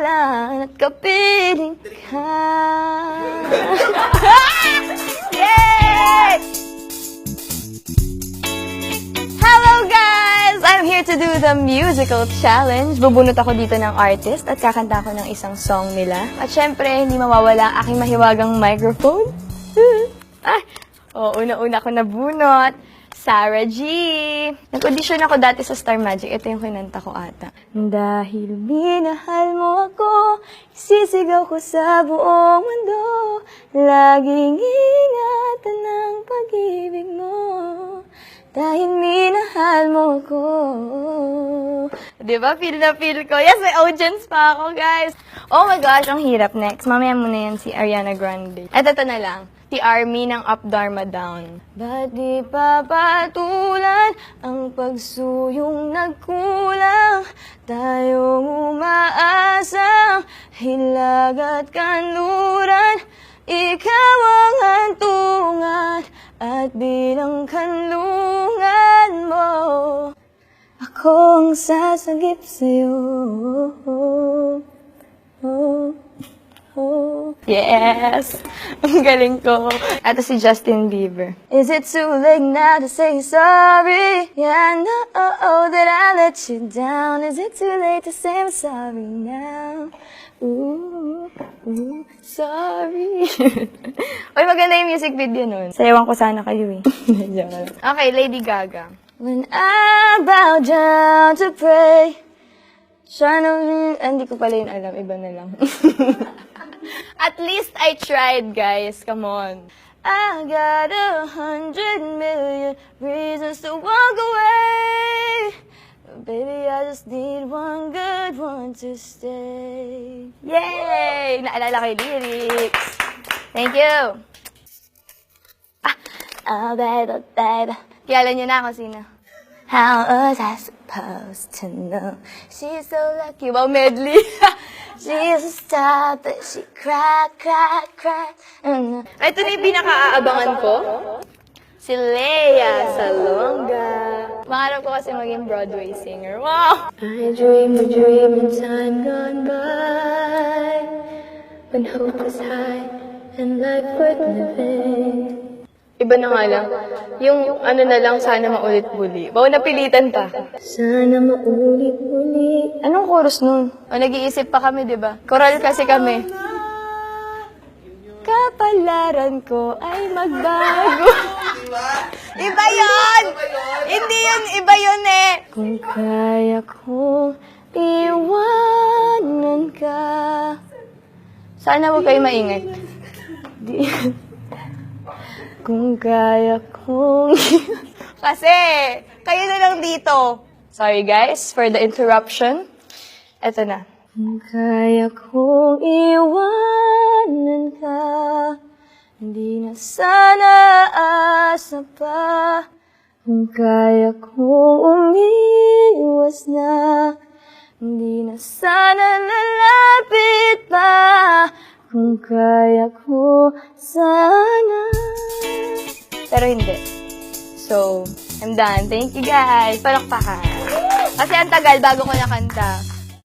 Pasyalan at kapiling ka. Yay! Hello guys! I'm here to do the musical challenge. Bubunot ako dito ng artist at kakanta ko ng isang song nila. At syempre, hindi mawawala ang aking mahiwagang microphone. Una-una ko nabunot. Sarah G. Nag-audition ako dati sa Star Magic. Ito yung kinanta ko ata. Dahil minahal mo ako, sisigaw ko sa buong mundo. Laging ingatan ng pag-ibig mo. Dahil minahal mo ako. Diba? Feel na feel ko. Yes, may audience pa ako, guys. Oh my gosh, ang hirap. Next, mamaya muna yan si Ariana Grande. At ito na lang. Si Army ng Up Dharma Down. Ba't di papatulan ang pagsuyong nagkulang? Tayong umaasang hilag at kanluran. Ikaw ang hantungan at bilang kanlungan mo. Ako ang sasagip sa'yo. Yes! Ang galing ko. Ito si Justin Bieber. Is it too late now to say sorry? Yeah, I know that I let you down. Is it too late to say I'm sorry now? Ooh, sorry. Uy, maganda yung music video nun. Sayawan ko sana kayo eh. Okay, Lady Gaga. When I bow down to pray. Hindi ko pala yun alam. Iba na lang. At least I tried, guys. Come on. I got 100 million reasons to walk away. Baby, I just need one good one to stay. Yay! Naalala ko yung lyrics. Thank you. Oh, baby, baby. Kilala niyo na ako sino. How was I supposed to know? She's so lucky. Wow, medley. She's a star, but she cried. Ito na yung pinaka-aabangan ko. Si Lea Salonga. Mangarap ko kasi maging Broadway singer. Wow! I dream a dream in time gone by, when hope was high and life worth living. Iba na nga lang. Yung ano na lang, sana maulit-uli. Bawa napilitan pa. Sana maulit-uli. Anong chorus nun? O, nag-iisip pa kami, di ba? Choral kasi kami. Kapalaran ko ay magbago. Iba yun! Hindi yun, iba yun eh. Kung kaya kong iwanan ka. Sana huwag kayo maingay. Kung kaya kong... Kasi, kayo na lang dito. Sorry guys for the interruption. Eto na. Kung kaya kong iwanan ka, hindi na sana asa pa. Kung kaya kong umiwas na, hindi na sana lalapit pa. Kung kaya ko sana. Pero hindi. So, I'm done. Thank you guys. Palakpakan. Kasi ang tagal bago ko nakanta.